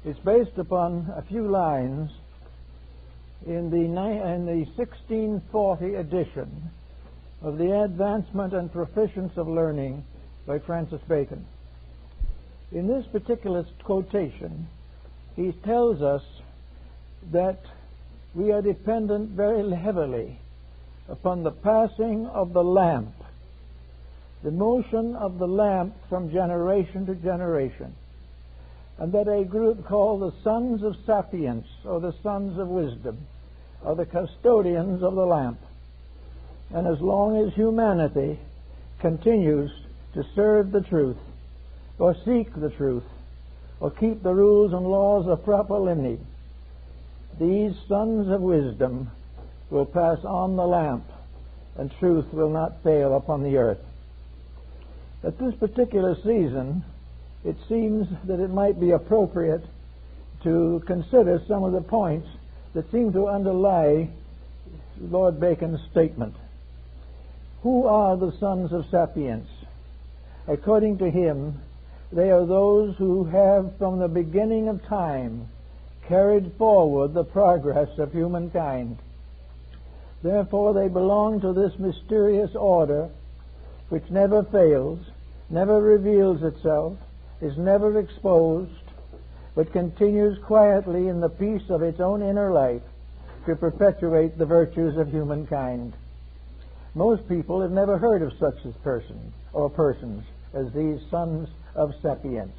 It's based upon a few lines in the 1640 edition of the Advancement and Proficience of Learning by Francis Bacon. In this particular quotation, he tells us that we are dependent very heavily upon the passing of the lamp, the motion of the lamp from generation to generation, and that a group called the Sons of Sapience, or the Sons of Wisdom, are the custodians of the lamp. And as long as humanity continues to serve the truth, or seek the truth, or keep the rules and laws of proper living, these Sons of Wisdom will pass on the lamp, and truth will not fail upon the earth. At this particular season, it seems that it might be appropriate to consider some of the points that seem to underlie Lord Bacon's statement. Who are the Sons of Sapience? According to him, they are those who have from the beginning of time carried forward the progress of humankind. Therefore they belong to this mysterious order which never fails, never reveals itself, is never exposed, but continues quietly in the peace of its own inner life to perpetuate the virtues of humankind. Most people have never heard of such a person or persons as these Sons of Sapience.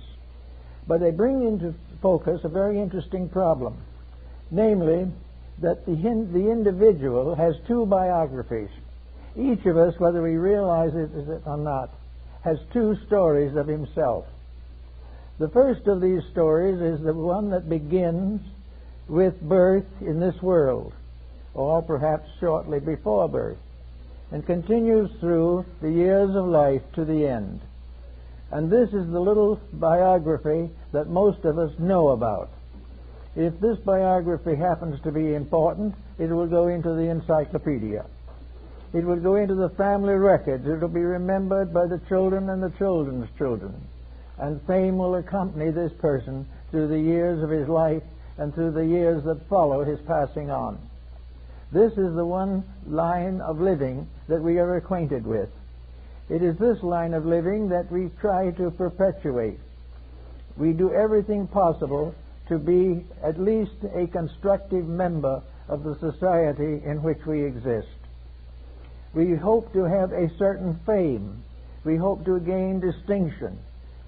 But they bring into focus a very interesting problem, namely that the individual has two biographies. Each of us, whether we realize it or not, has two stories of himself. The first of these stories is the one that begins with birth in this world, or perhaps shortly before birth, and continues through the years of life to the end. And this is the little biography that most of us know about. If this biography happens to be important, it will go into the encyclopedia. It will go into the family records. It will be remembered by the children and the children's children. And fame will accompany this person through the years of his life and through the years that follow his passing on. This is the one line of living that we are acquainted with. It is this line of living that we try to perpetuate. We do everything possible to be at least a constructive member of the society in which we exist. We hope to have a certain fame. We hope to gain distinction.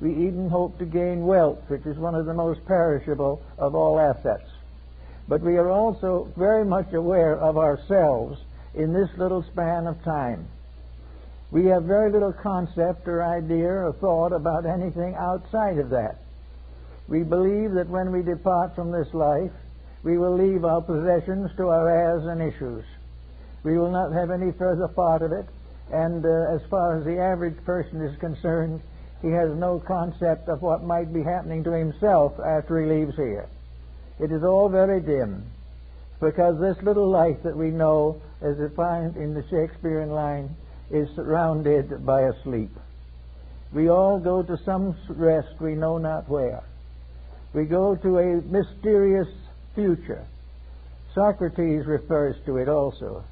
We even hope to gain wealth, which is one of the most perishable of all assets. But we are also very much aware of ourselves in this little span of time. We have very little concept or idea or thought about anything outside of that. We believe that when we depart from this life, we will leave our possessions to our heirs and issues. We will not have any further part of it, and as far as the average person is concerned, he has no concept of what might be happening to himself after he leaves here. It is all very dim, because this little life that we know, as defined in the Shakespearean line, is surrounded by a sleep. We all go to some rest we know not where. We go to a mysterious future. Socrates refers to it also.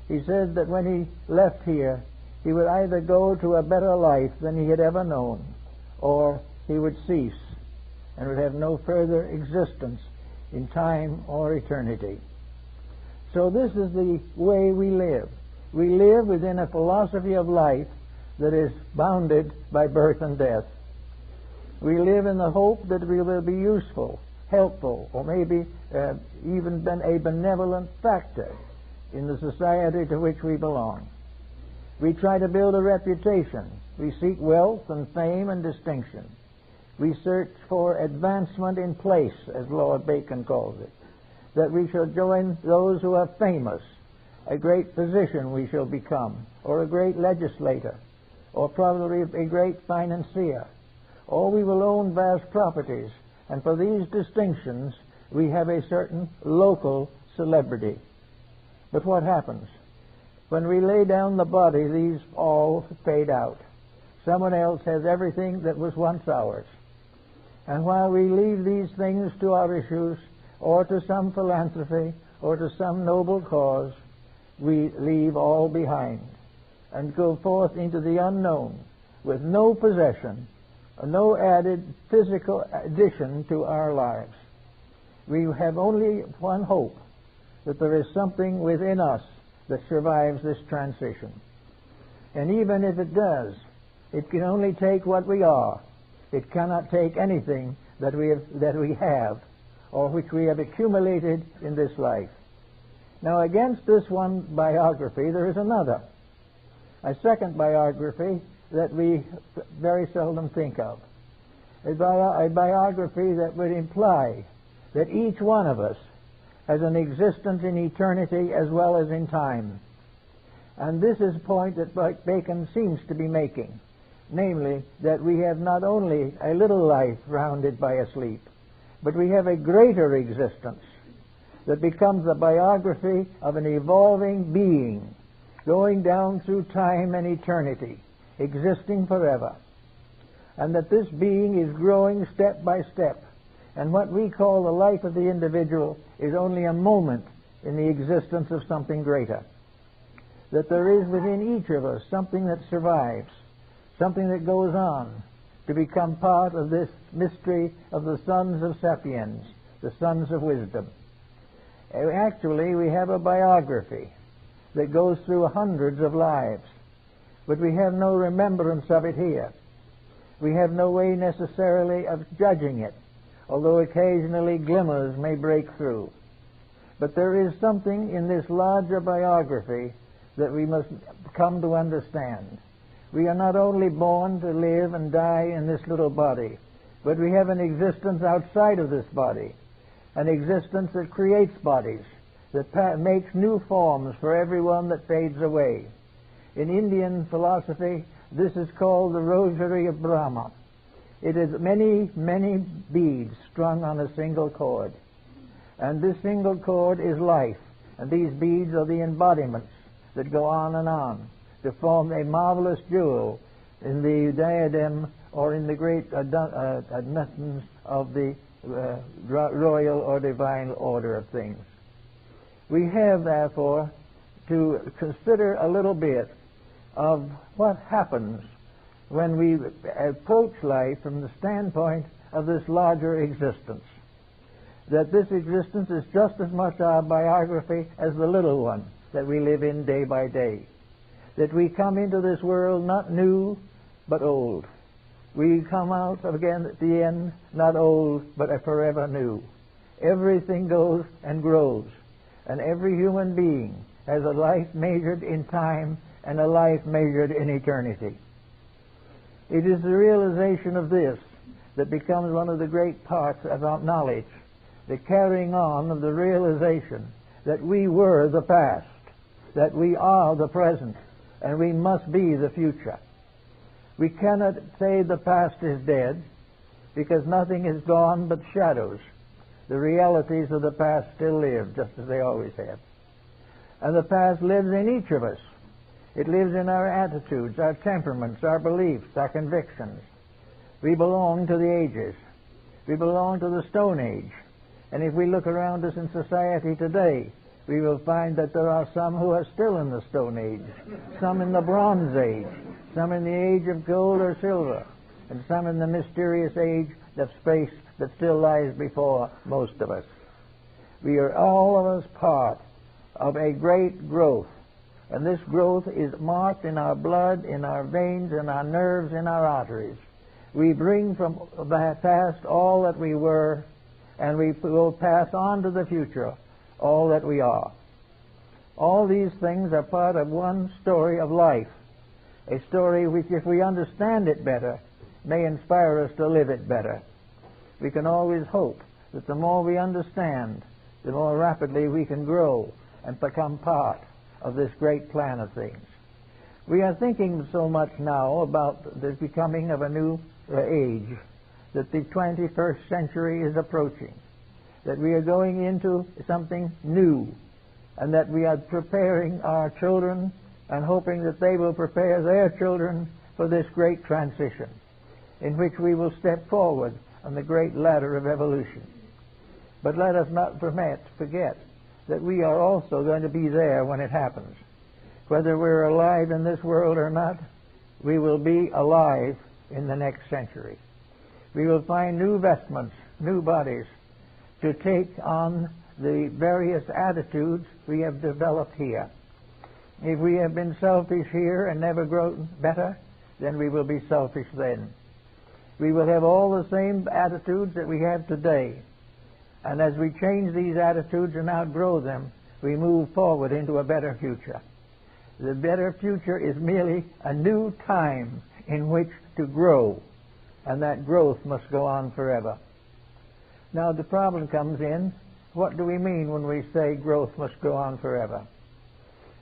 He said that when he left here, he would either go to a better life than he had ever known, or he would cease and would have no further existence in time or eternity. So this is the way we live. We live within a philosophy of life that is bounded by birth and death. We live in the hope that we will be useful, helpful, or maybe even a benevolent factor in the society to which we belong. We try to build a reputation. We seek wealth and fame and distinction. We search for advancement in place, as Lord Bacon calls it, that we shall join those who are famous. A great physician we shall become, or a great legislator, or probably a great financier, or we will own vast properties, and for these distinctions we have a certain local celebrity. But what happens? When we lay down the body, these all fade out. Someone else has everything that was once ours. And while we leave these things to our issues, or to some philanthropy, or to some noble cause, we leave all behind and go forth into the unknown with no possession, no added physical addition to our lives. We have only one hope, that there is something within us that survives this transition. And even if it does, it can only take what we are. It cannot take anything that we have or which we have accumulated in this life. Now, against this one biography, there is another, a second biography that we very seldom think of, a biography that would imply that each one of us has an existence in eternity as well as in time. And this is a point that Bacon seems to be making, namely that we have not only a little life rounded by a sleep, but we have a greater existence that becomes the biography of an evolving being going down through time and eternity, existing forever. And that this being is growing step by step. And what we call the life of the individual is only a moment in the existence of something greater. That there is within each of us something that survives, something that goes on to become part of this mystery of the sons of sapiens, the sons of wisdom. Actually, we have a biography that goes through hundreds of lives, but we have no remembrance of it here. We have no way necessarily of judging it, although occasionally glimmers may break through. But there is something in this larger biography that we must come to understand. We are not only born to live and die in this little body, but we have an existence outside of this body, an existence that creates bodies, that makes new forms for everyone that fades away. In Indian philosophy, this is called the rosary of Brahma. It is many, many beads strung on a single cord. And this single cord is life. And these beads are the embodiments that go on to form a marvelous jewel in the diadem or in the great admittance of the royal or divine order of things. We have, therefore, to consider a little bit of what happens when we approach life from the standpoint of this larger existence. That this existence is just as much our biography as the little one that we live in day by day. That we come into this world not new, but old. We come out again at the end not old, but forever new. Everything goes and grows, and every human being has a life measured in time and a life measured in eternity. It is the realization of this that becomes one of the great parts of our knowledge, the carrying on of the realization that we were the past, that we are the present, and we must be the future. We cannot say the past is dead, because nothing is gone but shadows. The realities of the past still live, just as they always have. And the past lives in each of us. It lives in our attitudes, our temperaments, our beliefs, our convictions. We belong to the ages. We belong to the Stone Age. And if we look around us in society today, we will find that there are some who are still in the Stone Age, some in the Bronze Age, some in the age of gold or silver, and some in the mysterious age of space that still lies before most of us. We are all of us part of a great growth, and this growth is marked in our blood, in our veins, in our nerves, in our arteries. We bring from the past all that we were, and we will pass on to the future all that we are. All these things are part of one story of life, a story which, if we understand it better, may inspire us to live it better. We can always hope that the more we understand, the more rapidly we can grow and become part of this great plan of things. We are thinking so much now about the becoming of a new age, that the 21st century is approaching, that we are going into something new, and that we are preparing our children and hoping that they will prepare their children for this great transition, in which we will step forward on the great ladder of evolution. But let us not forget that we are also going to be there when it happens. Whether we're alive in this world or not, we will be alive in the next century. We will find new vestments, new bodies, to take on the various attitudes we have developed here. If we have been selfish here and never grown better, then we will be selfish then. We will have all the same attitudes that we have today. And as we change these attitudes and outgrow them, we move forward into a better future. The better future is merely a new time in which to grow, and that growth must go on forever. Now the problem comes in, what do we mean when we say growth must go on forever?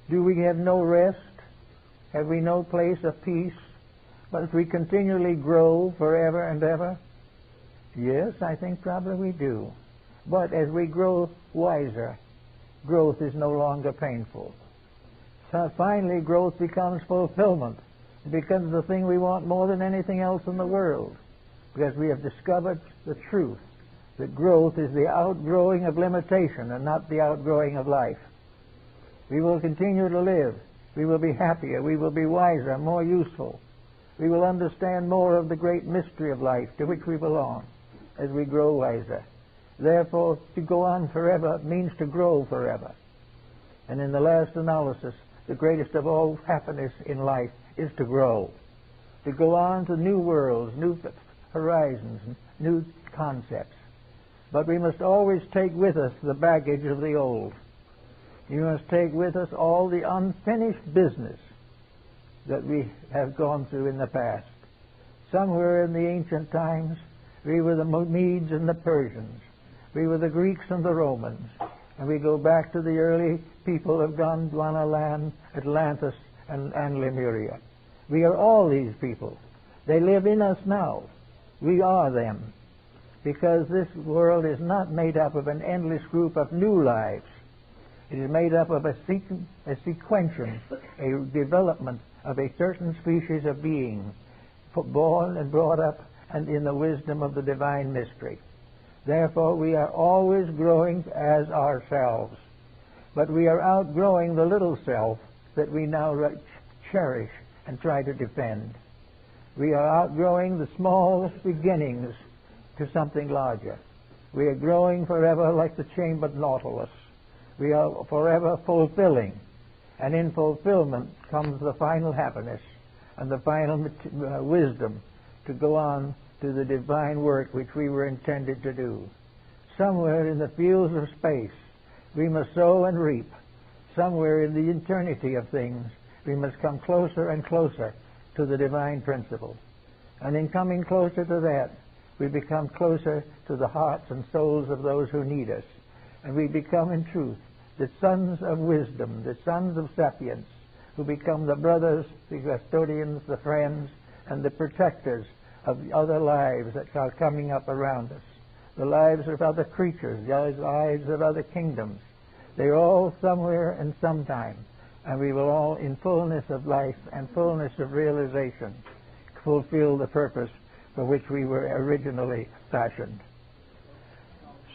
Do we have no rest? Have we no place of peace? But we continually grow forever and ever? Yes, I think probably we do. But as we grow wiser, growth is no longer painful. So finally, growth becomes fulfillment. It becomes the thing we want more than anything else in the world, because we have discovered the truth that growth is the outgrowing of limitation and not the outgrowing of life. We will continue to live. We will be happier. We will be wiser, more useful. We will understand more of the great mystery of life to which we belong as we grow wiser. Therefore, to go on forever means to grow forever. And in the last analysis, the greatest of all happiness in life is to grow. To go on to new worlds, new horizons, new concepts. But we must always take with us the baggage of the old. We must take with us all the unfinished business that we have gone through in the past. Somewhere in the ancient times, we were the Medes and the Persians. We were the Greeks and the Romans. And we go back to the early people of Gondwana land, Atlantis, and Lemuria. We are all these people. They live in us now. We are them. Because this world is not made up of an endless group of new lives. It is made up of a sequential, a development of a certain species of being, born and brought up and in the wisdom of the divine mystery. Therefore, we are always growing as ourselves. But we are outgrowing the little self that we now cherish and try to defend. We are outgrowing the small beginnings to something larger. We are growing forever like the chambered nautilus. We are forever fulfilling. And in fulfillment comes the final happiness and the final wisdom to go on to the divine work which we were intended to do. Somewhere in the fields of space, we must sow and reap. Somewhere in the eternity of things, we must come closer and closer to the divine principle. And in coming closer to that, we become closer to the hearts and souls of those who need us. And we become, in truth, the sons of wisdom, the sons of sapience, who become the brothers, the custodians, the friends, and the protectors of other lives that are coming up around us. The lives of other creatures, the lives of other kingdoms. They're all somewhere and sometime. And we will all, in fullness of life and fullness of realization, fulfill the purpose for which we were originally fashioned.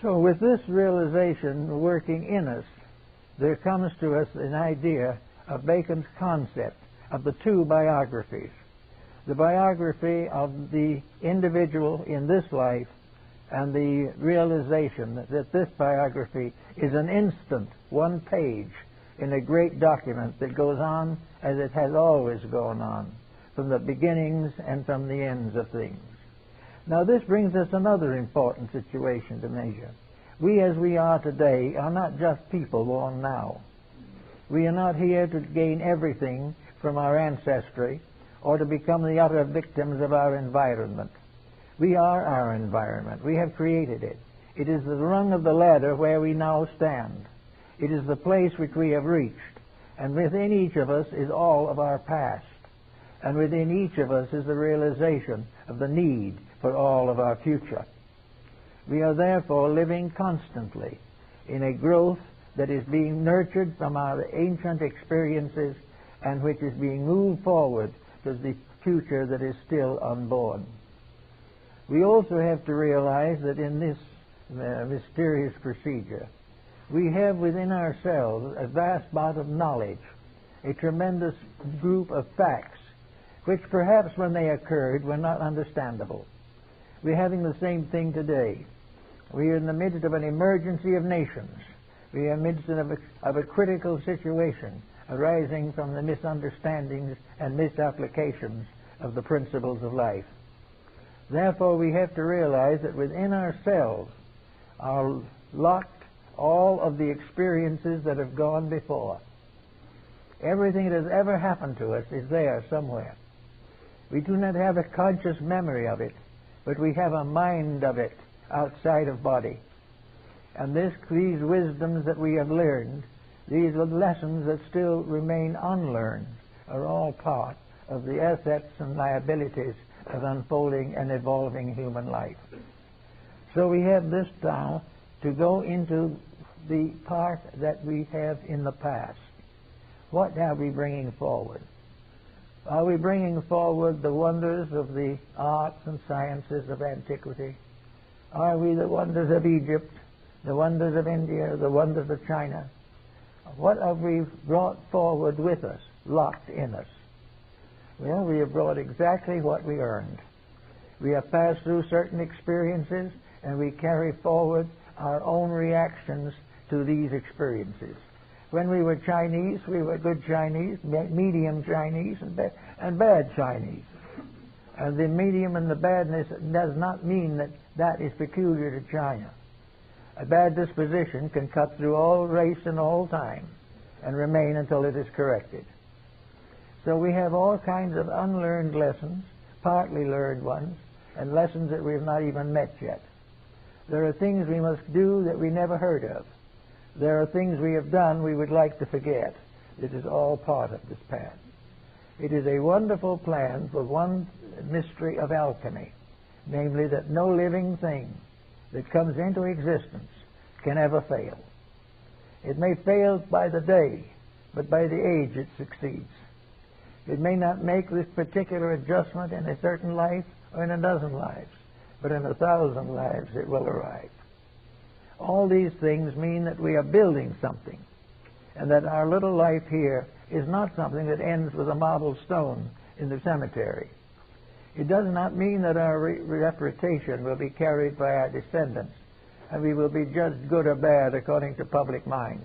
So with this realization working in us, there comes to us an idea of Bacon's concept of the two biographies. The biography of the individual in this life and the realization that this biography is an instant, one page in a great document that goes on as it has always gone on, from the beginnings and from the ends of things. Now this brings us another important situation to measure. We as we are today are not just people born now. We are not here to gain everything from our ancestry or to become the utter victims of our environment. We are our environment. We have created it. It is the rung of the ladder where we now stand. It is the place which we have reached. And within each of us is all of our past. And within each of us is the realization of the need for all of our future. We are therefore living constantly in a growth that is being nurtured from our ancient experiences and which is being moved forward to the future that is still unborn. We also have to realize that in this mysterious procedure, we have within ourselves a vast amount of knowledge, a tremendous group of facts, which perhaps when they occurred were not understandable. We're having the same thing today. We are in the midst of an emergency of nations. We are in the midst of a critical situation arising from the misunderstandings and misapplications of the principles of life. Therefore, we have to realize that within ourselves are locked all of the experiences that have gone before. Everything that has ever happened to us is there somewhere. We do not have a conscious memory of it, but we have a mind of it outside of body. And these wisdoms that we have learned, these lessons that still remain unlearned, are all part of the assets and liabilities of unfolding and evolving human life. So we have this now to go into the part that we have in the past. What are we bringing forward? Are we bringing forward the wonders of the arts and sciences of antiquity? Are we the wonders of Egypt, the wonders of India, the wonders of China? What have we brought forward with us, locked in us? Well, we have brought exactly what we earned. We have passed through certain experiences, and we carry forward our own reactions to these experiences. When we were Chinese, we were good Chinese, medium Chinese, and bad Chinese. And the medium and the badness does not mean that that is peculiar to China. A bad disposition can cut through all race and all time and remain until it is corrected. So we have all kinds of unlearned lessons, partly learned ones, and lessons that we have not even met yet. There are things we must do that we never heard of. There are things we have done we would like to forget. It is all part of this path. It is a wonderful plan for one mystery of alchemy, namely that no living thing that comes into existence can ever fail. It may fail by the day, but by the age it succeeds. It may not make this particular adjustment in a certain life or in a dozen lives, but in 1,000 lives it will arrive. All these things mean that we are building something, and that our little life here is not something that ends with a marble stone in the cemetery. It does not mean that our reputation will be carried by our descendants, and we will be judged good or bad according to public mind.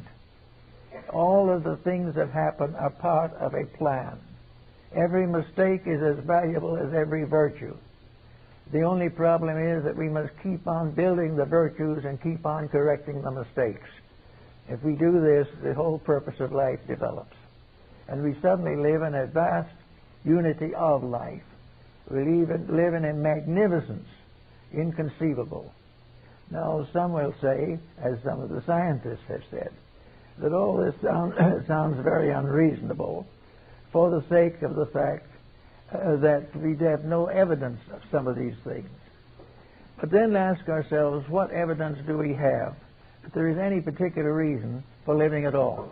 All of the things that happen are part of a plan. Every mistake is as valuable as every virtue. The only problem is that we must keep on building the virtues and keep on correcting the mistakes. If we do this, the whole purpose of life develops. And we suddenly live in a vast unity of life. We live in a magnificence inconceivable. Now, some will say, as some of the scientists have said, that all this sounds very unreasonable for the sake of the fact that we have no evidence of some of these things. But then ask ourselves, what evidence do we have that there is any particular reason for living at all?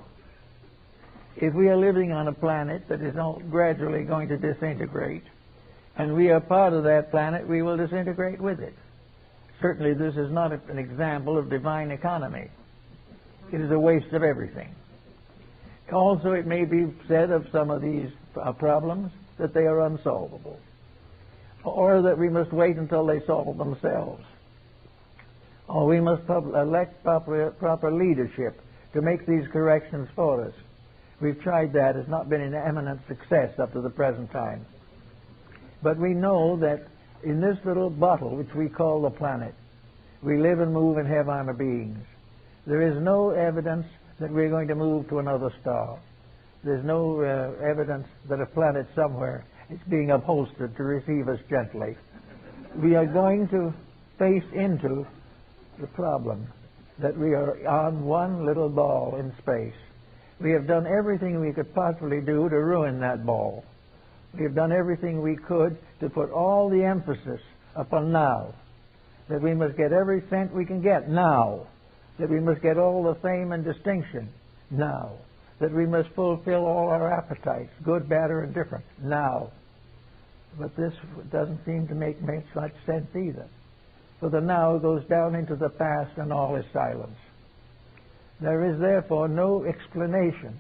If we are living on a planet that is gradually going to disintegrate, and we are part of that planet, we will disintegrate with it. Certainly this is not an example of divine economy. It is a waste of everything. Also, it may be said of some of these problems that they are unsolvable, or that we must wait until they solve themselves, or we must elect proper leadership to make these corrections for us. We've tried that. It's not been an eminent success up to the present time. But we know that in this little bottle, which we call the planet, we live and move and have our beings. There is no evidence that we're going to move to another star. There's no evidence that a planet somewhere is being upholstered to receive us gently. We are going to face into the problem that we are on one little ball in space. We have done everything we could possibly do to ruin that ball. We have done everything we could to put all the emphasis upon now, that we must get every cent we can get now, that we must get all the fame and distinction now, that we must fulfill all our appetites, good, bad, or indifferent, now. But this doesn't seem to make much sense either. For the now goes down into the past and all is silence. There is therefore no explanation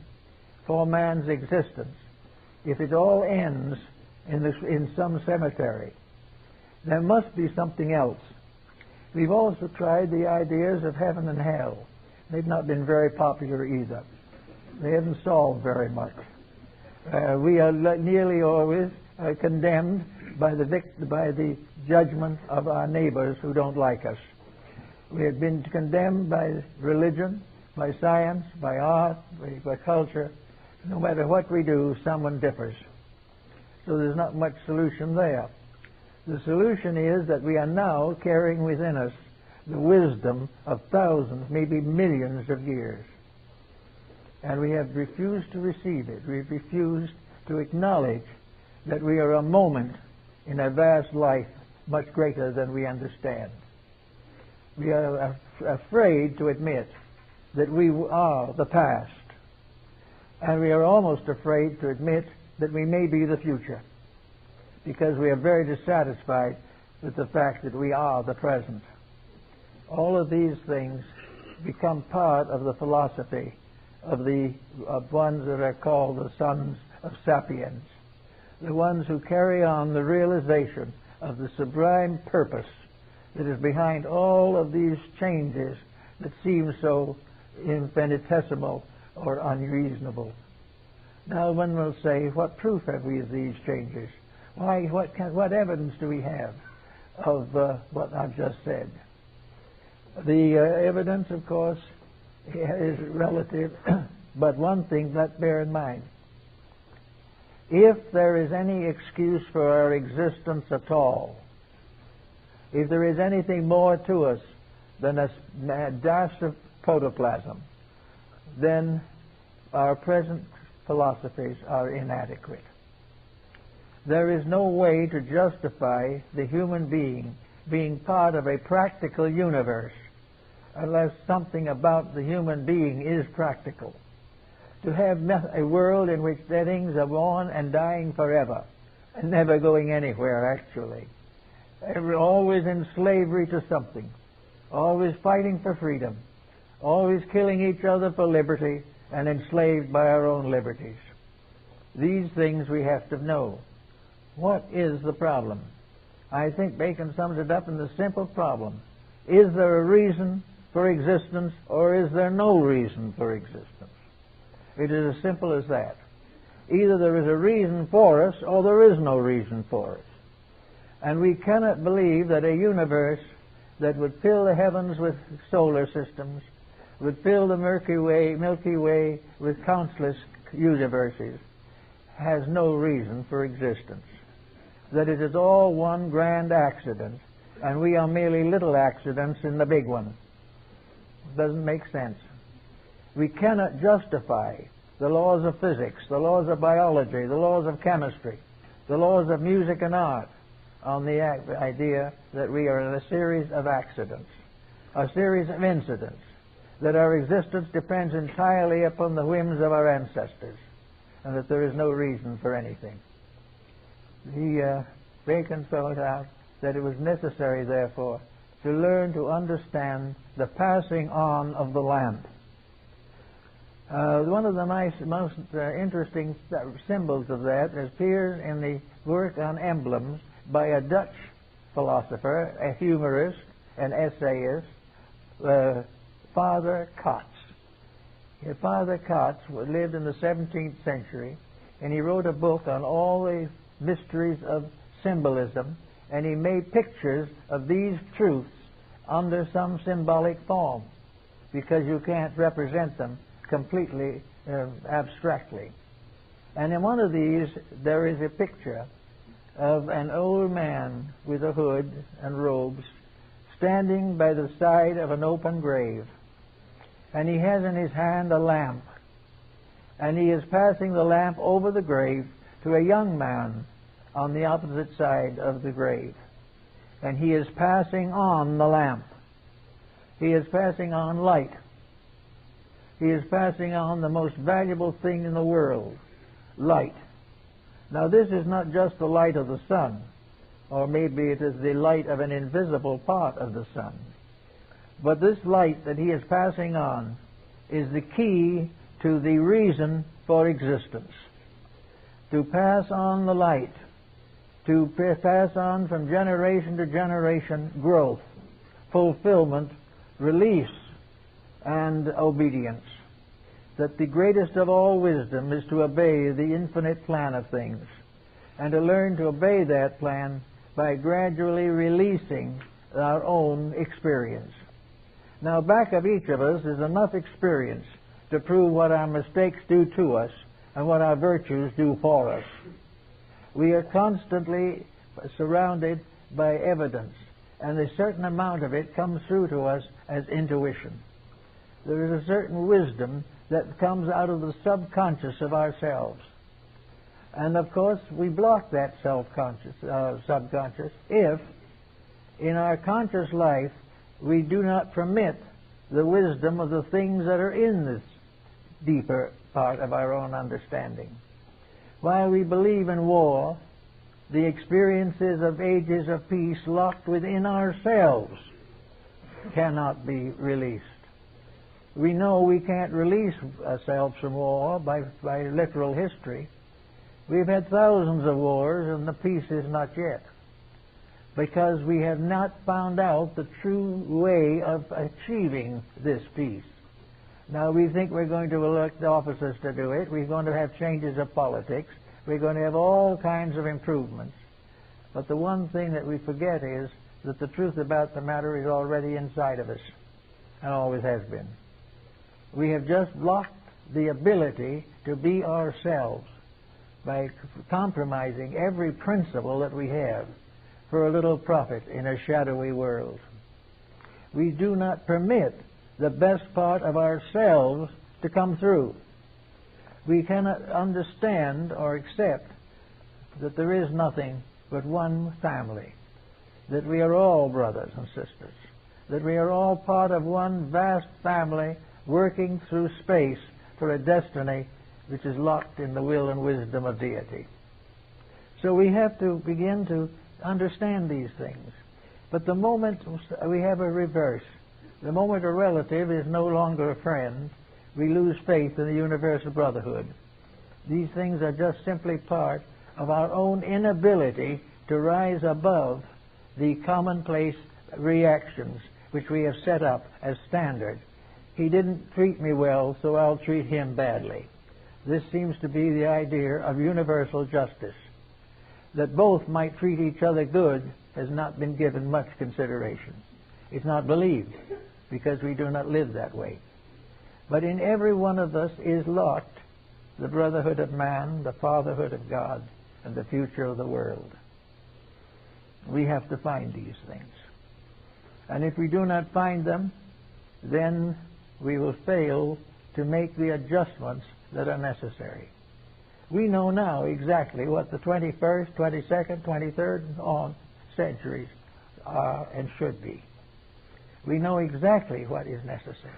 for man's existence if it all ends in some cemetery. There must be something else. We've also tried the ideas of heaven and hell. They've not been very popular either. They haven't solved very much. We are nearly always condemned by the judgment of our neighbors who don't like us. We have been condemned by religion, by science, by art, by culture. No matter what we do, someone differs. So there's not much solution there. The solution is that we are now carrying within us the wisdom of thousands, maybe millions of years. And we have refused to receive it. We've refused to acknowledge that we are a moment in a vast life much greater than we understand. We are afraid to admit that we are the past. And we are almost afraid to admit that we may be the future, because we are very dissatisfied with the fact that we are the present. All of these things become part of the philosophy of ones that are called the sons of sapiens, the ones who carry on the realization of the sublime purpose that is behind all of these changes that seem so infinitesimal or unreasonable. Now one will say, what proof have we of these changes? Why, what evidence do we have of what I've just said? The evidence, of course, is relative, but one thing let's bear in mind. If there is any excuse for our existence at all, if there is anything more to us than a dash of protoplasm, then our present philosophies are inadequate. There is no way to justify the human being part of a practical universe unless something about the human being is practical. To have a world in which things are born and dying forever and never going anywhere, actually. Always in slavery to something, always fighting for freedom, always killing each other for liberty and enslaved by our own liberties. These things we have to know. What is the problem? I think Bacon sums it up in the simple problem. Is there a reason for existence, or is there no reason for existence? It is as simple as that. Either there is a reason for us, or there is no reason for us. And we cannot believe that a universe that would fill the heavens with solar systems, would fill the Milky Way with countless universes, has no reason for existence. That it is all one grand accident, and we are merely little accidents in the big one. Doesn't make sense. We cannot justify the laws of physics, the laws of biology, the laws of chemistry, the laws of music and art on the idea that we are in a series of accidents, a series of incidents, that our existence depends entirely upon the whims of our ancestors, and that there is no reason for anything. Bacon felt out that it was necessary, therefore, to learn to understand the passing on of the lamp. One of the most interesting symbols of that appears in the work on emblems by a Dutch philosopher, a humorist, an essayist, Father Kotz. Father Kotz lived in the 17th century, and he wrote a book on all the mysteries of symbolism, and he made pictures of these truths under some symbolic form, because you can't represent them completely abstractly. And in one of these there is a picture of an old man with a hood and robes standing by the side of an open grave, and he has in his hand a lamp, and he is passing the lamp over the grave to a young man on the opposite side of the grave, and he is passing on the lamp. He is passing on light. He is passing on the most valuable thing in the world, light. Now this is not just the light of the sun, or maybe it is the light of an invisible part of the sun. But this light that he is passing on is the key to the reason for existence. To pass on the light, to pass on from generation to generation growth, fulfillment, release, and obedience. That the greatest of all wisdom is to obey the infinite plan of things, and to learn to obey that plan by gradually releasing our own experience. Now, back of each of us is enough experience to prove what our mistakes do to us and what our virtues do for us. We are constantly surrounded by evidence, and a certain amount of it comes through to us as intuition. There is a certain wisdom that comes out of the subconscious of ourselves. And of course, we block that subconscious if, in our conscious life, we do not permit the wisdom of the things that are in this deeper part of our own understanding. While we believe in war, the experiences of ages of peace locked within ourselves cannot be released. We know we can't release ourselves from war by literal history. We've had thousands of wars and the peace is not yet, because we have not found out the true way of achieving this peace. Now we think we're going to elect officers to do it. We're going to have changes of politics. We're going to have all kinds of improvements. But the one thing that we forget is that the truth about the matter is already inside of us, and always has been. We have just blocked the ability to be ourselves by compromising every principle that we have for a little profit in a shadowy world. We do not permit the best part of ourselves to come through. We cannot understand or accept that there is nothing but one family, that we are all brothers and sisters, that we are all part of one vast family working through space for a destiny which is locked in the will and wisdom of deity. So we have to begin to understand these things. But the moment we have a reverse, the moment a relative is no longer a friend, we lose faith in the universal brotherhood. These things are just simply part of our own inability to rise above the commonplace reactions which we have set up as standard. He didn't treat me well, so I'll treat him badly. This seems to be the idea of universal justice. That both might treat each other good has not been given much consideration. It's not believed, because we do not live that way. But in every one of us is locked the brotherhood of man, the fatherhood of God, and the future of the world. We have to find these things. And if we do not find them, then we will fail to make the adjustments that are necessary. We know now exactly what the 21st, 22nd, 23rd, and on centuries are and should be. We know exactly what is necessary,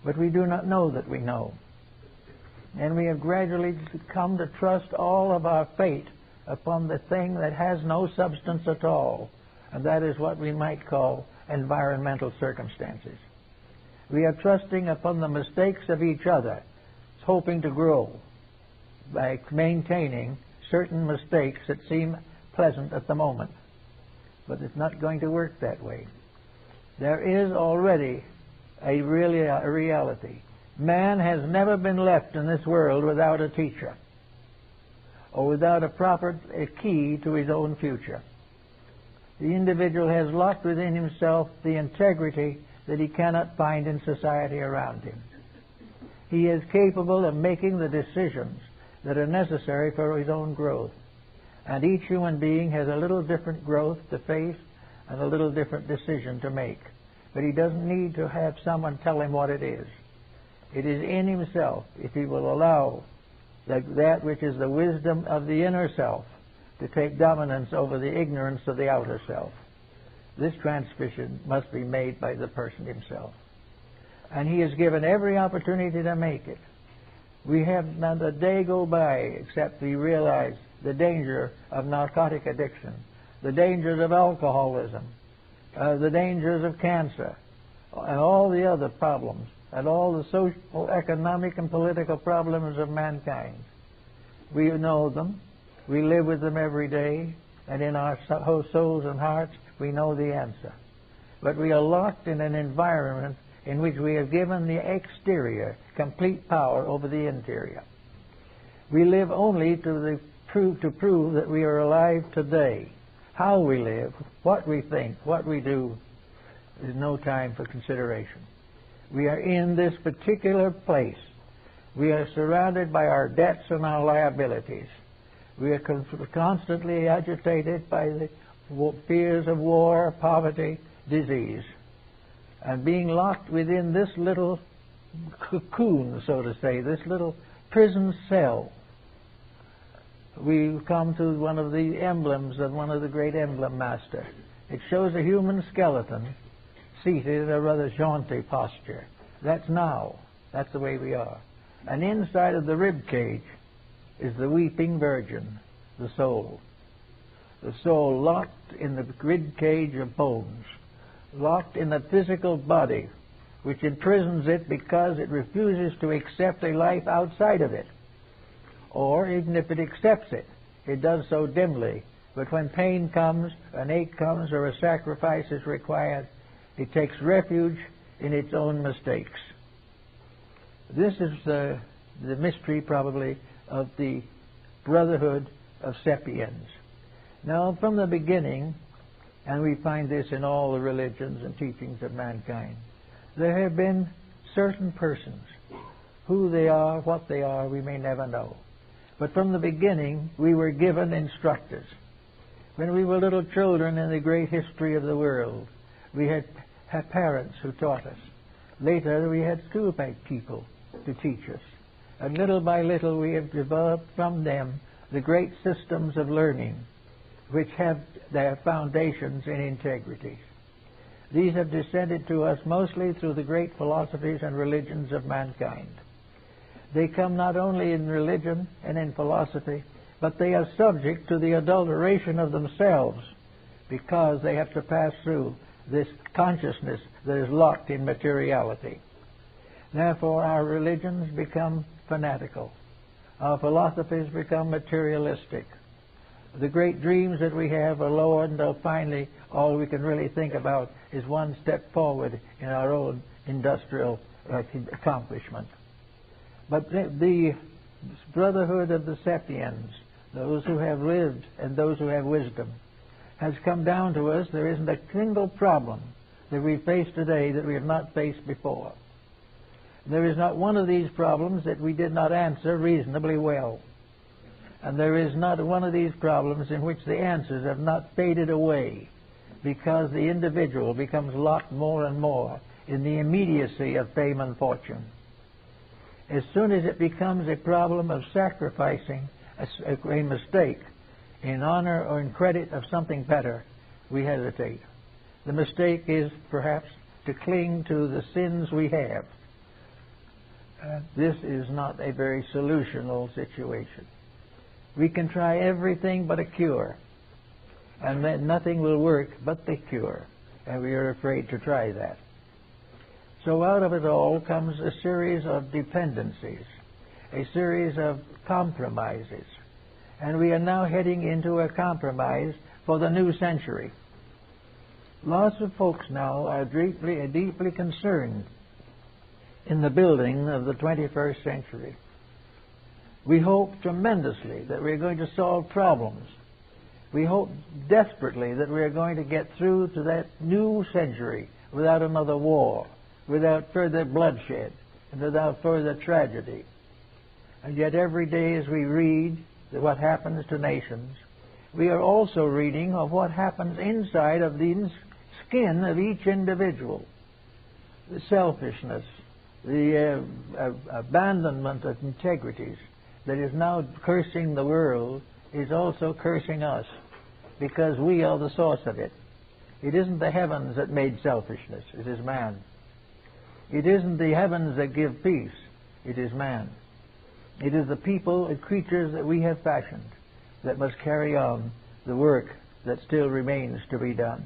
but we do not know that we know. And we have gradually come to trust all of our fate upon the thing that has no substance at all, and that is what we might call environmental circumstances. We are trusting upon the mistakes of each other, hoping to grow by maintaining certain mistakes that seem pleasant at the moment. But it's not going to work that way. There is already a reality. Man has never been left in this world without a teacher, or without a proper key to his own future. The individual has locked within himself the integrity that he cannot find in society around him. He is capable of making the decisions that are necessary for his own growth. And each human being has a little different growth to face and a little different decision to make. But he doesn't need to have someone tell him what it is. It is in himself, if he will allow that which is the wisdom of the inner self to take dominance over the ignorance of the outer self. This transmission must be made by the person himself. And he is given every opportunity to make it. We have not a day go by except we realize the danger of narcotic addiction, the dangers of alcoholism, the dangers of cancer, and all the other problems, and all the social, economic, and political problems of mankind. We know them, we live with them every day, and in our souls and hearts we know the answer. But we are locked in an environment in which we have given the exterior complete power over the interior. We live only to prove that we are alive today. How we live, what we think, what we do, is no time for consideration. We are in this particular place. We are surrounded by our debts and our liabilities. We are constantly agitated by the fears of war, poverty, disease. And being locked within this little cocoon, so to say, this little prison cell, we come to one of the emblems of one of the great emblem masters. It shows a human skeleton seated in a rather jaunty posture. That's now. That's the way we are. And inside of the rib cage is the weeping virgin, the soul. The soul locked in the rib cage of bones, locked in a physical body which imprisons it because it refuses to accept a life outside of it. Or even if it accepts it, it does so dimly. But when pain comes, an ache comes, or a sacrifice is required, it takes refuge in its own mistakes. This is the mystery, probably, of the brotherhood of sapiens. Now, from the beginning, and we find this in all the religions and teachings of mankind, there have been certain persons. Who they are, what they are, we may never know. But from the beginning, we were given instructors. When we were little children in the great history of the world, we had parents who taught us. Later, we had schoolmate people to teach us. And little by little, we have developed from them the great systems of learning, which have their foundations in integrity. These have descended to us mostly through the great philosophies and religions of mankind. They come not only in religion and in philosophy, but they are subject to the adulteration of themselves because they have to pass through this consciousness that is locked in materiality. Therefore, our religions become fanatical. Our philosophies become materialistic. The great dreams that we have are lowered until finally all we can really think about is one step forward in our own industrial accomplishment. But the brotherhood of the sapiens, those who have lived and those who have wisdom, has come down to us. There isn't a single problem that we face today that we have not faced before. There is not one of these problems that we did not answer reasonably well. And there is not one of these problems in which the answers have not faded away because the individual becomes locked more and more in the immediacy of fame and fortune. As soon as it becomes a problem of sacrificing a mistake in honor or in credit of something better, we hesitate. The mistake is perhaps to cling to the sins we have. This is not a very solutional situation. We can try everything but a cure, and then nothing will work but the cure, and we are afraid to try that. So out of it all comes a series of dependencies, a series of compromises, and we are now heading into a compromise for the new century. Lots of folks now are deeply concerned in the building of the 21st century. We hope tremendously that we're going to solve problems. We hope desperately that we're going to get through to that new century without another war, without further bloodshed, and without further tragedy. And yet every day as we read what happens to nations, we are also reading of what happens inside of the skin of each individual. The selfishness, the abandonment of integrities that is now cursing the world is also cursing us because we are the source of it. It isn't the heavens that made selfishness, it is man. It isn't the heavens that give peace, it is man. It is the people and creatures that we have fashioned. that must carry on the work that still remains to be done.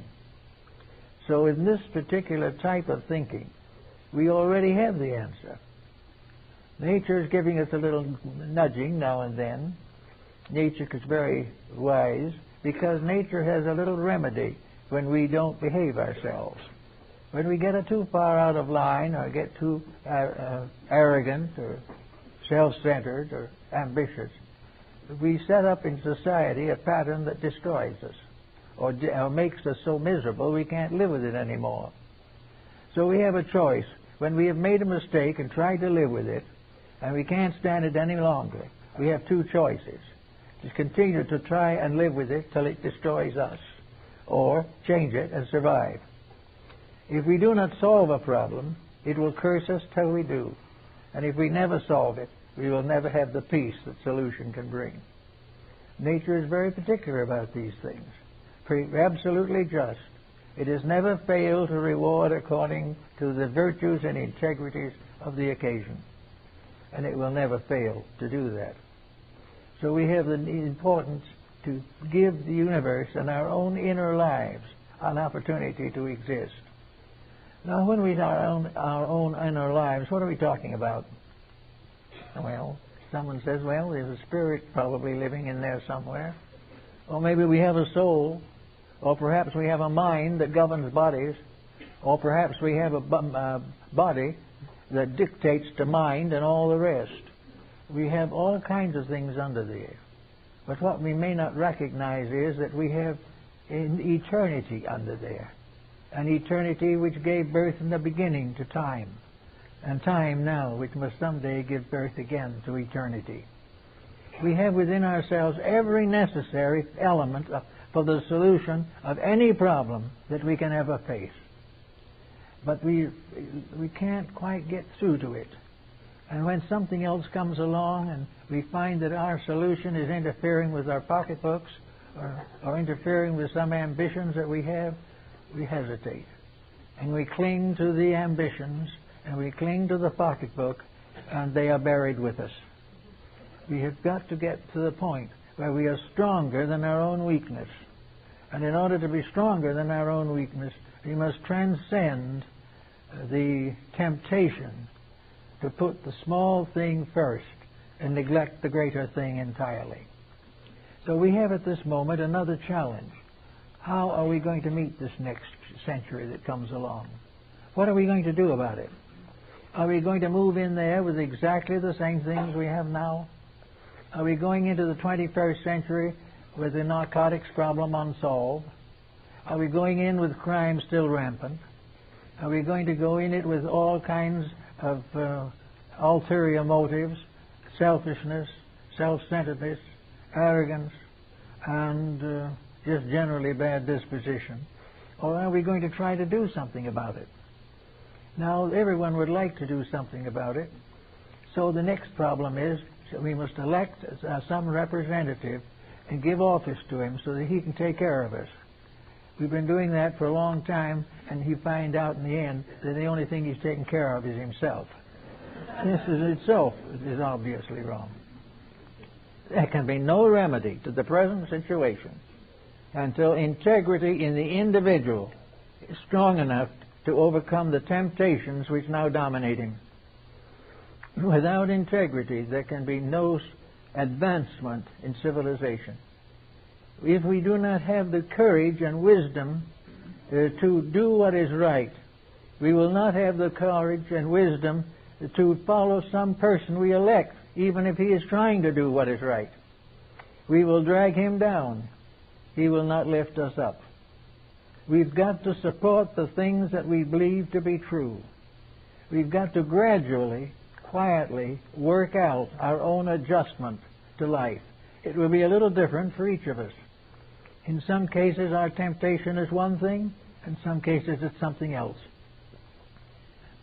So in this particular type of thinking, we already have the answer. Nature is giving us a little nudging now and then. Nature is very wise because nature has a little remedy when we don't behave ourselves. When we get too far out of line or get too arrogant or self-centered or ambitious, we set up in society a pattern that destroys us or makes us so miserable we can't live with it anymore. So we have a choice. When we have made a mistake and tried to live with it and we can't stand it any longer, we have two choices. To continue to try and live with it till it destroys us, or change it and survive. If we do not solve a problem, it will curse us till we do. And if we never solve it, we will never have the peace that solution can bring. Nature is very particular about these things. Absolutely just. It has never failed to reward according to the virtues and integrities of the occasion. And it will never fail to do that. So we have the importance to give the universe and our own inner lives an opportunity to exist. Now, when we are our own inner lives, what are we talking about? Well, someone says, well, there's a spirit probably living in there somewhere. Or maybe we have a soul. Or perhaps we have a mind that governs bodies. Or perhaps we have a body that dictates to mind and all the rest. We have all kinds of things under there. But what we may not recognize is that we have an eternity under there. An eternity which gave birth in the beginning to time. And time now which must someday give birth again to eternity. We have within ourselves every necessary element for the solution of any problem that we can ever face. But we can't quite get through to it. And when something else comes along and we find that our solution is interfering with our pocketbooks or interfering with some ambitions that we have, we hesitate. And we cling to the ambitions and we cling to the pocketbook, and they are buried with us. We have got to get to the point where we are stronger than our own weakness. And in order to be stronger than our own weakness, we must transcend the temptation to put the small thing first and neglect the greater thing entirely. So we have at this moment another challenge. How are we going to meet this next century that comes along? What are we going to do about it? Are we going to move in there with exactly the same things we have now? Are we going into the 21st century with the narcotics problem unsolved? Are we going in with crime still rampant? Are we going to go in it with all kinds of ulterior motives, selfishness, self-centeredness, arrogance, and just generally bad disposition? Or are we going to try to do something about it? Now, everyone would like to do something about it. So the next problem is we must elect some representative and give office to him so that he can take care of us. We've been doing that for a long time, and you find out in the end that the only thing he's taking care of is himself. This is itself is obviously wrong. There can be no remedy to the present situation until integrity in the individual is strong enough to overcome the temptations which now dominate him. Without integrity, there can be no advancement in civilization. If we do not have the courage and wisdom to do what is right, we will not have the courage and wisdom to follow some person we elect, even if he is trying to do what is right. We will drag him down. He will not lift us up. We've got to support the things that we believe to be true. We've got to gradually, quietly work out our own adjustment to life. It will be a little different for each of us. In some cases, our temptation is one thing. In some cases, it's something else.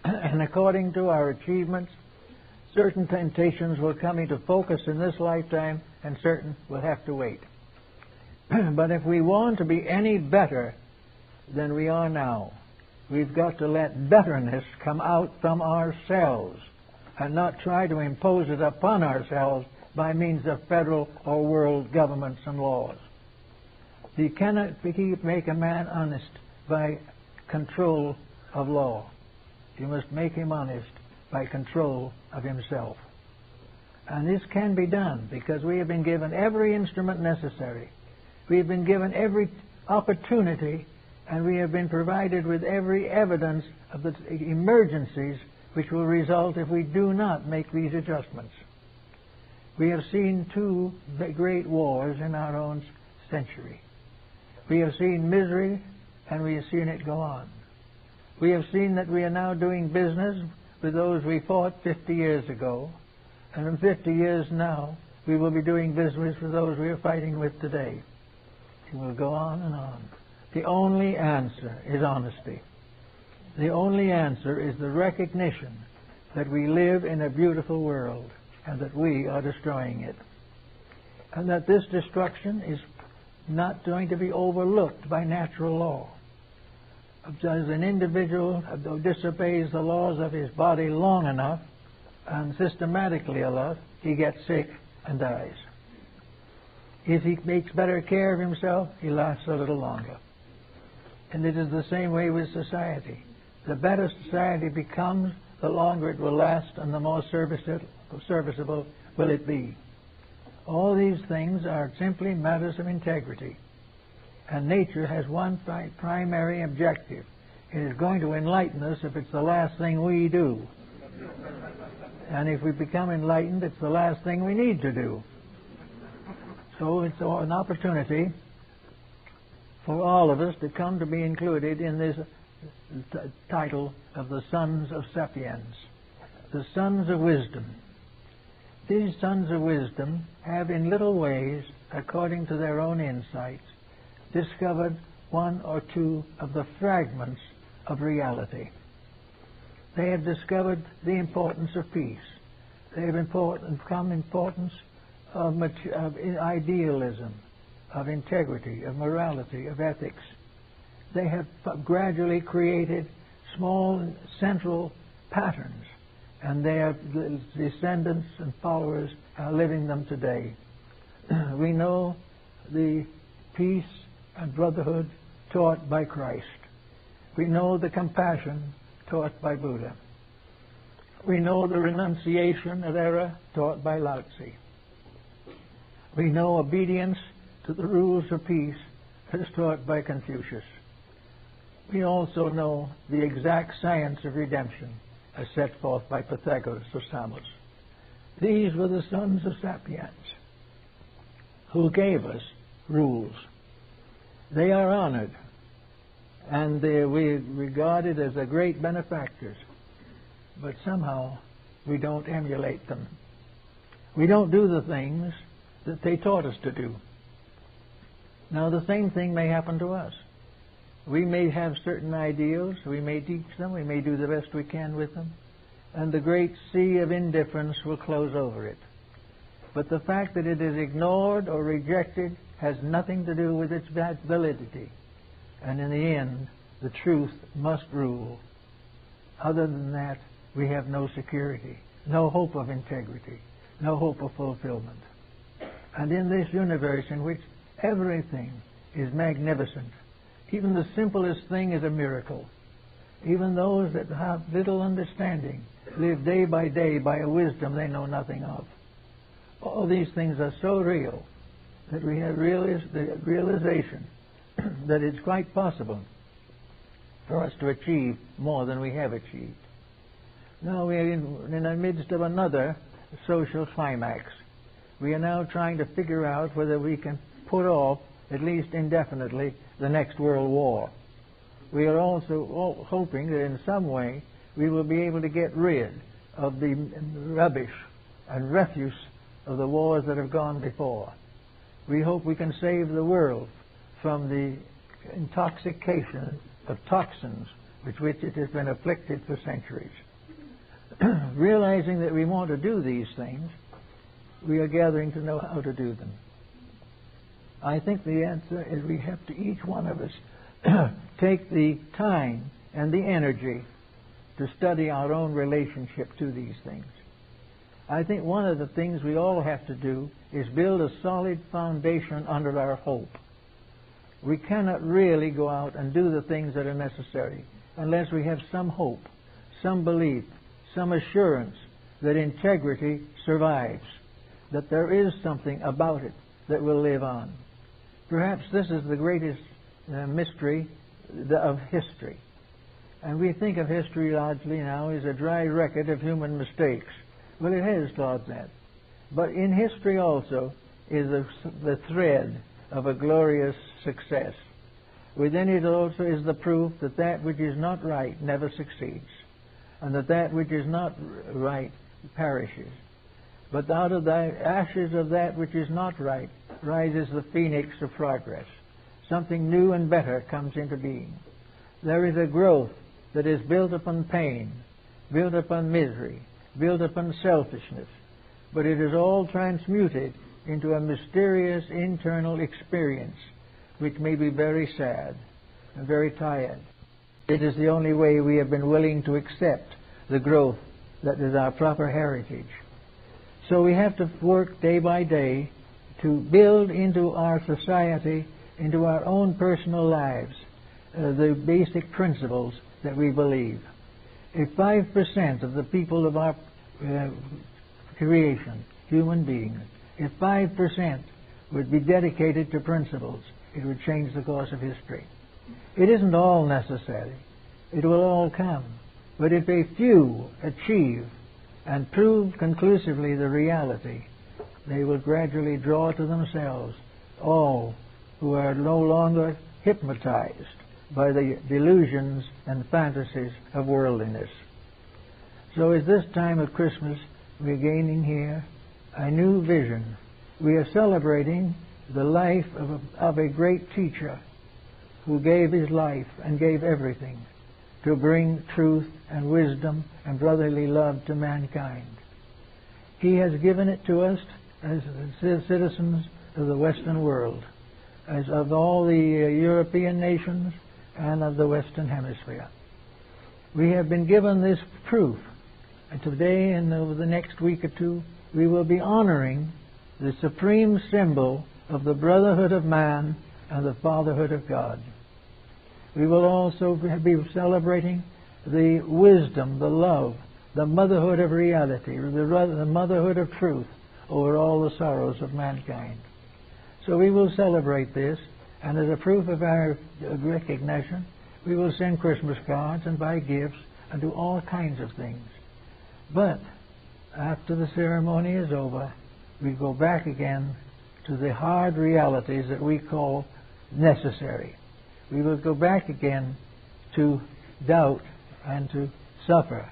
And according to our achievements, certain temptations will come into focus in this lifetime, and certain will have to wait. But if we want to be any better than we are now, we've got to let betterness come out from ourselves and not try to impose it upon ourselves by means of federal or world governments and laws. You cannot make a man honest by control of law. You must make him honest by control of himself. And this can be done because we have been given every instrument necessary. We have been given every opportunity, and we have been provided with every evidence of the emergencies which will result if we do not make these adjustments. We have seen two great wars in our own century. We have seen misery, and we have seen it go on. We have seen that we are now doing business with those we fought 50 years ago, and in 50 years now, we will be doing business with those we are fighting with today. It will go on and on. The only answer is honesty. The only answer is the recognition that we live in a beautiful world and that we are destroying it. And that this destruction is not going to be overlooked by natural law. As an individual disobeys the laws of his body long enough and systematically enough, he gets sick and dies. If he takes better care of himself, he lasts a little longer. And it is the same way with society. The better society becomes, the longer it will last and the more serviceable will it be. All these things are simply matters of integrity. And nature has one primary objective. It is going to enlighten us if it's the last thing we do. And if we become enlightened, it's the last thing we need to do. So it's an opportunity for all of us to come to be included in this title of the Sons of Sapiens, the Sons of Wisdom. These Sons of Wisdom have in little ways, according to their own insights, discovered one or two of the fragments of reality. They have discovered the importance of peace. They have become importance of idealism, of integrity, of morality, of ethics. They have gradually created small central patterns, and their descendants and followers are living them today. We know the peace and brotherhood taught by Christ. We know the compassion taught by Buddha. We know the renunciation of error taught by Lao Tzu. We know obedience to the rules of peace as taught by Confucius. We also know the exact science of redemption as set forth by Pythagoras of Samos. These were the Sons of Sapiens who gave us rules. They are honored, and we regarded as the great benefactors, but somehow we don't emulate them. We don't do the things that they taught us to do. Now the same thing may happen to us. We may have certain ideals, we may teach them, we may do the best we can with them, and the great sea of indifference will close over it. But the fact that it is ignored or rejected has nothing to do with its validity. And in the end, the truth must rule. Other than that, we have no security, no hope of integrity, no hope of fulfillment. And in this universe in which everything is magnificent, even the simplest thing is a miracle. Even those that have little understanding live day by day by a wisdom they know nothing of. All these things are so real that we have the realization that it's quite possible for us to achieve more than we have achieved. Now we are in the midst of another social climax. We are now trying to figure out whether we can put off, at least indefinitely, the next world war. We are also hoping that in some way we will be able to get rid of the rubbish and refuse of the wars that have gone before. We hope we can save the world from the intoxication of toxins with which it has been afflicted for centuries. Realizing that we want to do these things, we are gathering to know how to do them. I think the answer is we have to, each one of us, take the time and the energy to study our own relationship to these things. I think one of the things we all have to do is build a solid foundation under our hope. We cannot really go out and do the things that are necessary unless we have some hope, some belief, some assurance that integrity survives, that there is something about it that will live on. Perhaps this is the greatest mystery of history. And we think of history largely now as a dry record of human mistakes. Well, it has taught that. But in history also is the thread of a glorious success. Within it also is the proof that that which is not right never succeeds, and that that which is not right perishes. But out of the ashes of that which is not right rises the phoenix of progress. Something new and better comes into being. There is a growth that is built upon pain, built upon misery, built upon selfishness, but it is all transmuted into a mysterious internal experience which may be very sad and very tired. It is the only way we have been willing to accept the growth that is our proper heritage. So we have to work day by day to build into our society, into our own personal lives, the basic principles that we believe. If 5% of the people of our creation, human beings, if 5% would be dedicated to principles, it would change the course of history. It isn't all necessary. It will all come. But if a few achieve and prove conclusively the reality, they will gradually draw to themselves all who are no longer hypnotized by the delusions and fantasies of worldliness. So at this time of Christmas, we're gaining here a new vision. We are celebrating the life of a great teacher who gave his life and gave everything to bring truth and wisdom and brotherly love to mankind. He has given it to us as citizens of the Western world, as of all the European nations and of the Western Hemisphere. We have been given this proof, and today and over the next week or two, we will be honoring the supreme symbol of the brotherhood of man and the fatherhood of God. We will also be celebrating the wisdom, the love, the motherhood of reality, the motherhood of truth over all the sorrows of mankind. So we will celebrate this, and as a proof of our recognition, we will send Christmas cards and buy gifts and do all kinds of things. But after the ceremony is over, we go back again to the hard realities that we call necessary. We will go back again to doubt and to suffer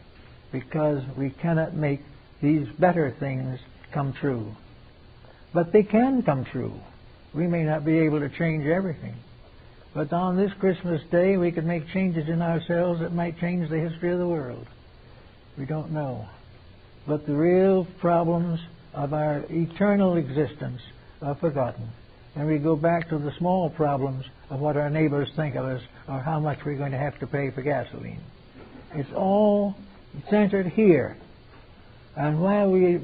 because we cannot make these better things come true. But they can come true. We may not be able to change everything. But on this Christmas Day, we could make changes in ourselves that might change the history of the world. We don't know. But the real problems of our eternal existence are forgotten. And we go back to the small problems of what our neighbors think of us or how much we're going to have to pay for gasoline. It's all centered here. And while we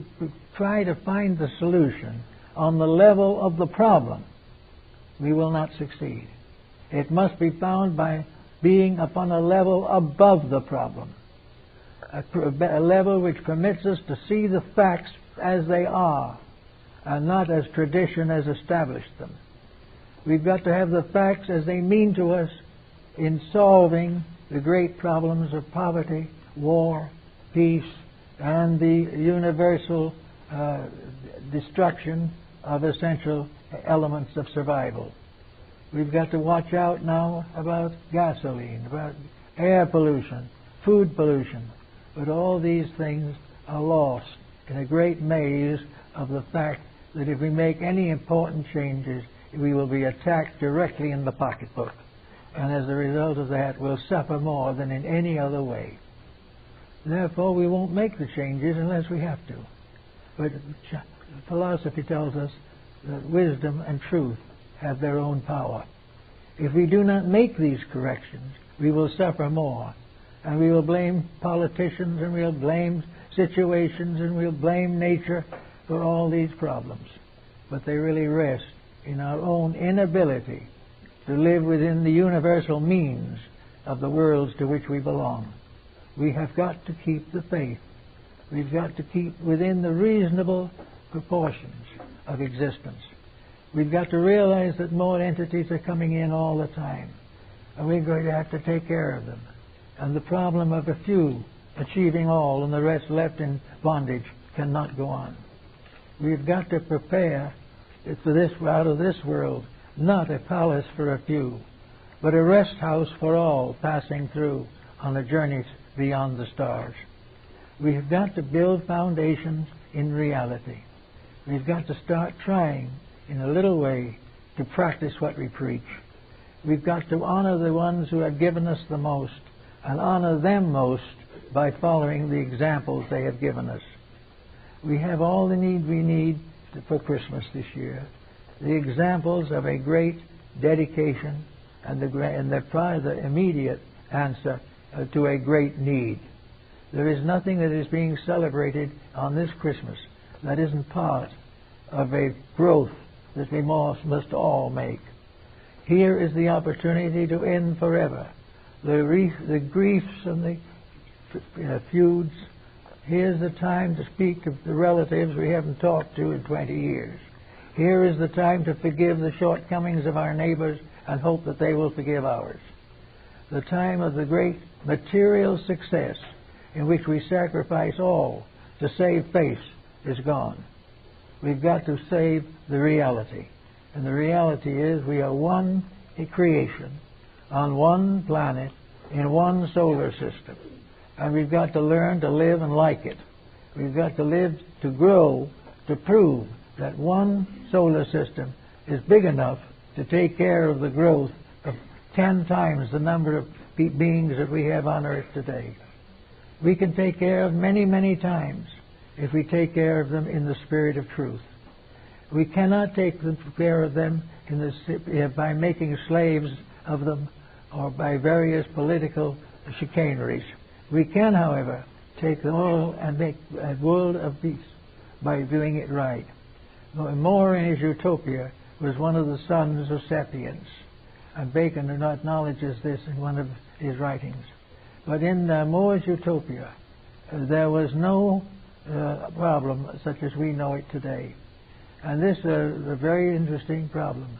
try to find the solution on the level of the problem, we will not succeed. It must be found by being upon a level above the problem, a level which permits us to see the facts as they are and not as tradition has established them. We've got to have the facts as they mean to us in solving the great problems of poverty, war, peace, and the universal destruction of essential elements of survival. We've got to watch out now about gasoline, about air pollution, food pollution. But all these things are lost in a great maze of the fact that if we make any important changes, we will be attacked directly in the pocketbook. And as a result of that, we'll suffer more than in any other way. Therefore, we won't make the changes unless we have to. But philosophy tells us that wisdom and truth have their own power. If we do not make these corrections, we will suffer more. And we will blame politicians, and we'll blame situations, and we'll blame nature for all these problems. But they really rest in our own inability to live within the universal means of the worlds to which we belong. We have got to keep the faith. We've got to keep within the reasonable proportions of existence. We've got to realize that more entities are coming in all the time, and we're going to have to take care of them. And the problem of a few achieving all and the rest left in bondage cannot go on. We've got to prepare for this, out of this world, not a palace for a few, but a rest house for all passing through on the journeys beyond the stars. We've got to build foundations in reality. We've got to start trying in a little way to practice what we preach. We've got to honor the ones who have given us the most and honor them most by following the examples they have given us. We have all the need we need for Christmas this year. The examples of a great dedication and the immediate answer to a great need. There is nothing that is being celebrated on this Christmas that isn't part of a growth that we must all make. Here is the opportunity to end forever the griefs and the feuds. Here's the time to speak of the relatives we haven't talked to in 20 years. Here is the time to forgive the shortcomings of our neighbors and hope that they will forgive ours. The time of the great material success in which we sacrifice all to save face is gone. We've got to save the reality. And the reality is we are one creation on one planet in one solar system. And we've got to learn to live and like it. We've got to live to grow, to prove that one solar system is big enough to take care of the growth of 10 times the number of beings that we have on Earth today. We can take care of many, many times if we take care of them in the spirit of truth. We cannot take care of them by making slaves of them or by various political chicaneries. We can, however, take them all and make a world of peace by doing it right. More in his Utopia was one of the sons of Sapiens, and Bacon acknowledges this in one of his writings. But in More's Utopia, there was no problem such as we know it today. And this is a very interesting problem.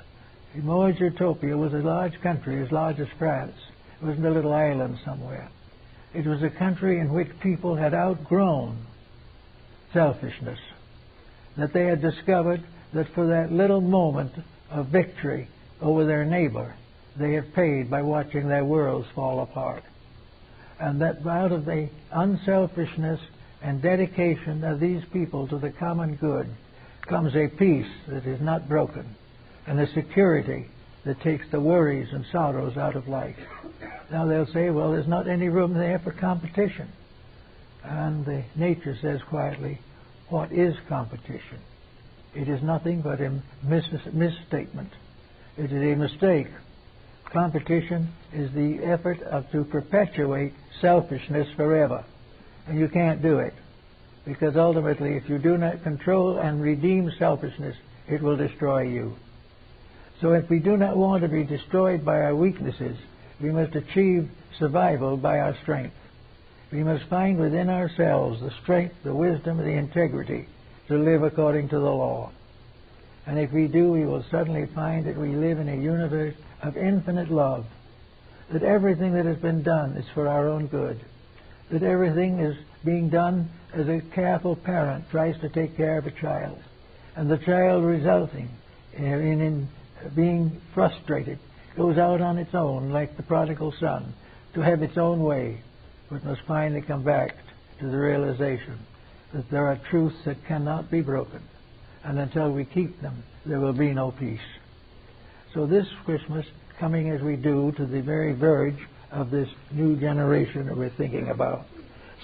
More's Utopia was a large country, as large as France. It wasn't a little island somewhere. It was a country in which people had outgrown selfishness, that they had discovered that for that little moment of victory over their neighbor, they had paid by watching their worlds fall apart. And that out of the unselfishness and dedication of these people to the common good comes a peace that is not broken, and a security that takes the worries and sorrows out of life. Now they'll say, well, there's not any room there for competition. And the nature says quietly, what is competition? It is nothing but a misstatement. It is a mistake. Competition is the effort to perpetuate selfishness forever. And you can't do it. Because ultimately, if you do not control and redeem selfishness, it will destroy you. So if we do not want to be destroyed by our weaknesses, we must achieve survival by our strength. We must find within ourselves the strength, the wisdom, and the integrity to live according to the law. And if we do, we will suddenly find that we live in a universe of infinite love, that everything that has been done is for our own good, that everything is being done as a careful parent tries to take care of a child, and the child resulting in being frustrated goes out on its own like the prodigal son to have its own way, but must finally come back to the realization that there are truths that cannot be broken, and until we keep them, there will be no peace. So this Christmas, coming as we do to the very verge of this new generation that we're thinking about,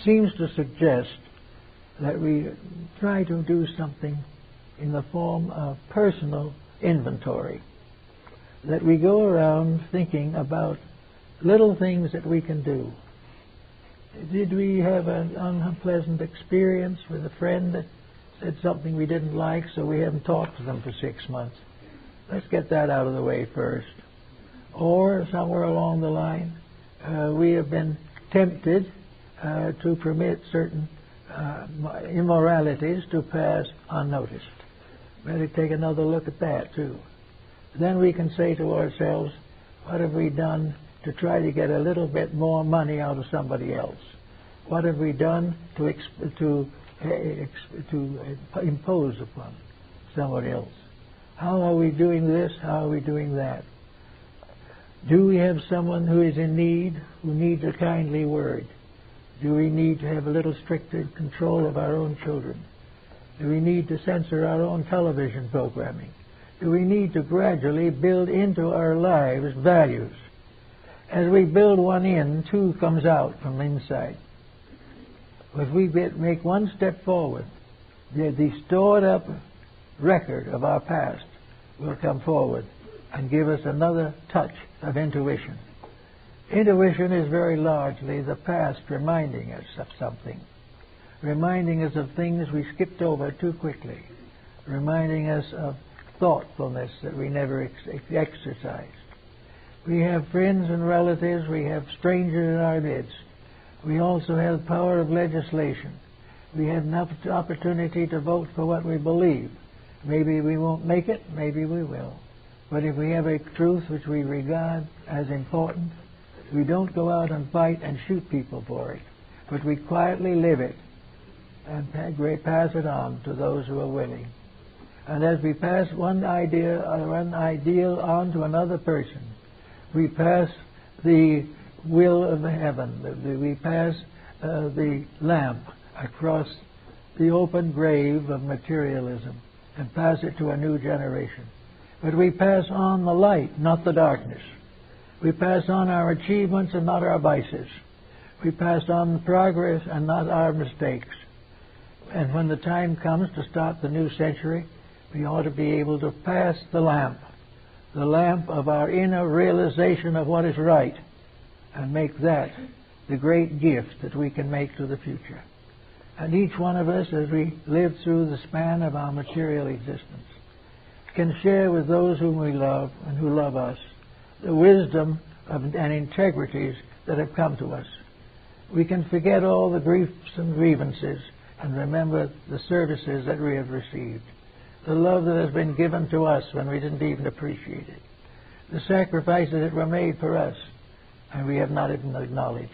seems to suggest that we try to do something in the form of personal inventory, that we go around thinking about little things that we can do, Did we have an unpleasant experience with a friend that said something we didn't like, so we haven't talked to them for 6 months? Let's get that out of the way first. Or somewhere along the line, we have been tempted to permit certain immoralities to pass unnoticed. Better take another look at that too. Then we can say to ourselves, what have we done to try to get a little bit more money out of somebody else? What have we done to impose upon somebody else? How are we doing this? How are we doing that? Do we have someone who is in need, who needs a kindly word? Do we need to have a little stricter control of our own children? Do we need to censor our own television programming? Do we need to gradually build into our lives values? As we build one in, two comes out from inside. If we make one step forward, the stored up record of our past will come forward and give us another touch of intuition. Intuition is very largely the past reminding us of something, reminding us of things we skipped over too quickly, reminding us of thoughtfulness that we never exercised. We have friends and relatives, we have strangers in our midst. We also have the power of legislation. We have an opportunity to vote for what we believe. Maybe we won't make it, maybe we will. But if we have a truth which we regard as important, we don't go out and fight and shoot people for it, but we quietly live it and pass it on to those who are willing. And as we pass one idea or one ideal on to another person, we pass the will of heaven. We pass the lamp across the open grave of materialism and pass it to a new generation. But we pass on the light, not the darkness. We pass on our achievements and not our vices. We pass on the progress and not our mistakes. And when the time comes to start the new century, we ought to be able to pass the lamp of our inner realization of what is right, and make that the great gift that we can make to the future. And each one of us, as we live through the span of our material existence, can share with those whom we love and who love us the wisdom and integrities that have come to us. We can forget all the griefs and grievances and remember the services that we have received, the love that has been given to us when we didn't even appreciate it, the sacrifices that were made for us and we have not even acknowledged.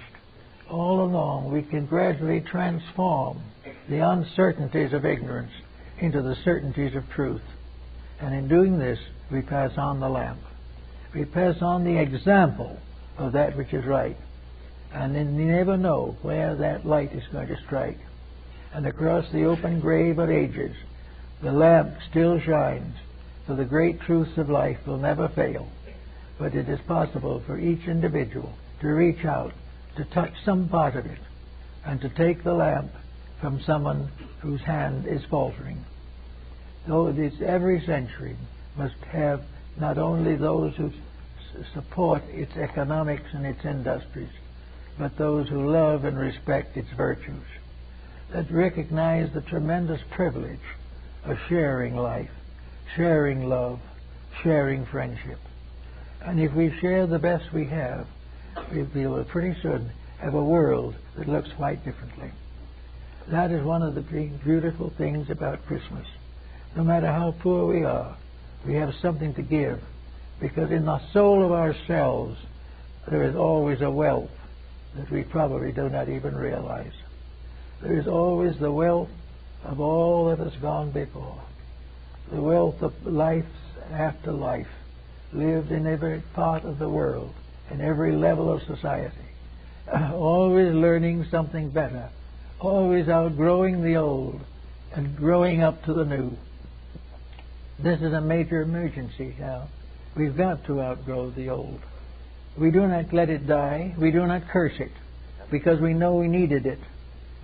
All along, we can gradually transform the uncertainties of ignorance into the certainties of truth. And in doing this, we pass on the lamp. We pass on the example of that which is right. And then you never know where that light is going to strike. And across the open grave of ages, the lamp still shines, for the great truths of life will never fail. But it is possible for each individual to reach out, to touch some part of it, and to take the lamp from someone whose hand is faltering. Though every century must have not only those who support its economics and its industries, but those who love and respect its virtues, that recognize the tremendous privilege of sharing life, sharing love, sharing friendship. And if we share the best we have, we will pretty soon have a world that looks quite differently. That is one of the beautiful things about Christmas. No matter how poor we are, we have something to give, because in the soul of ourselves there is always a wealth that we probably do not even realize. There is always the wealth of all that has gone before, the wealth of life after life, lived in every part of the world, in every level of society, always learning something better, always outgrowing the old and growing up to the new. This is a major emergency now. We've got to outgrow the old. We do not let it die. We do not curse it, because we know we needed it.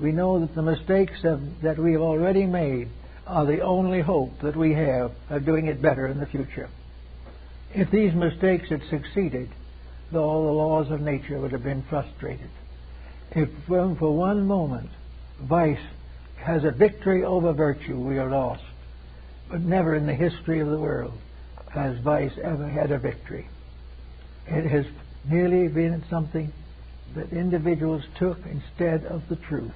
We know that the mistakes that we have already made are the only hope that we have of doing it better in the future. If these mistakes had succeeded, all the laws of nature would have been frustrated. if for one moment vice has a victory over virtue, we are lost. But never in the history of the world has vice ever had a victory. It has merely been something that individuals took instead of the truth.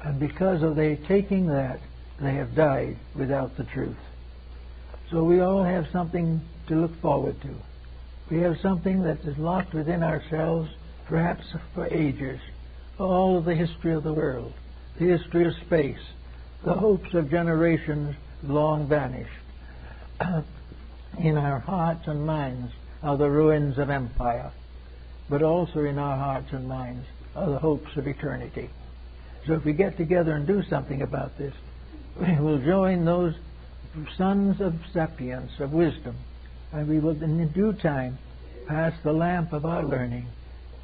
And because of their taking that, they have died without the truth. So we all have something to look forward to. We have something that is locked within ourselves, perhaps for ages. All of the history of the world, the history of space, the hopes of generations long vanished. In our hearts and minds are the ruins of empire, but also in our hearts and minds are the hopes of eternity. So if we get together and do something about this, we will join those sons of sapience, of wisdom, and we will in due time pass the lamp of our learning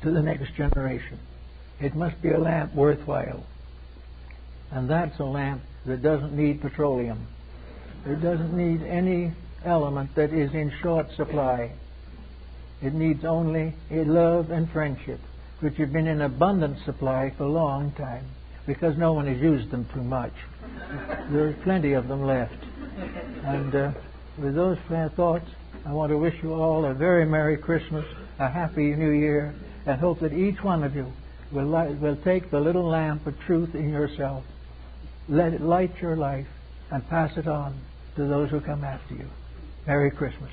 to the next generation. It must be a lamp worthwhile. And that's a lamp that doesn't need petroleum. It doesn't need any element that is in short supply. It needs only a love and friendship, which have been in abundant supply for a long time, because no one has used them too much. There's plenty of them left. And with those thoughts, I want to wish you all a very Merry Christmas, a Happy New Year, and hope that each one of you will take the little lamp of truth in yourself, let it light your life, and pass it on to those who come after you. Merry Christmas.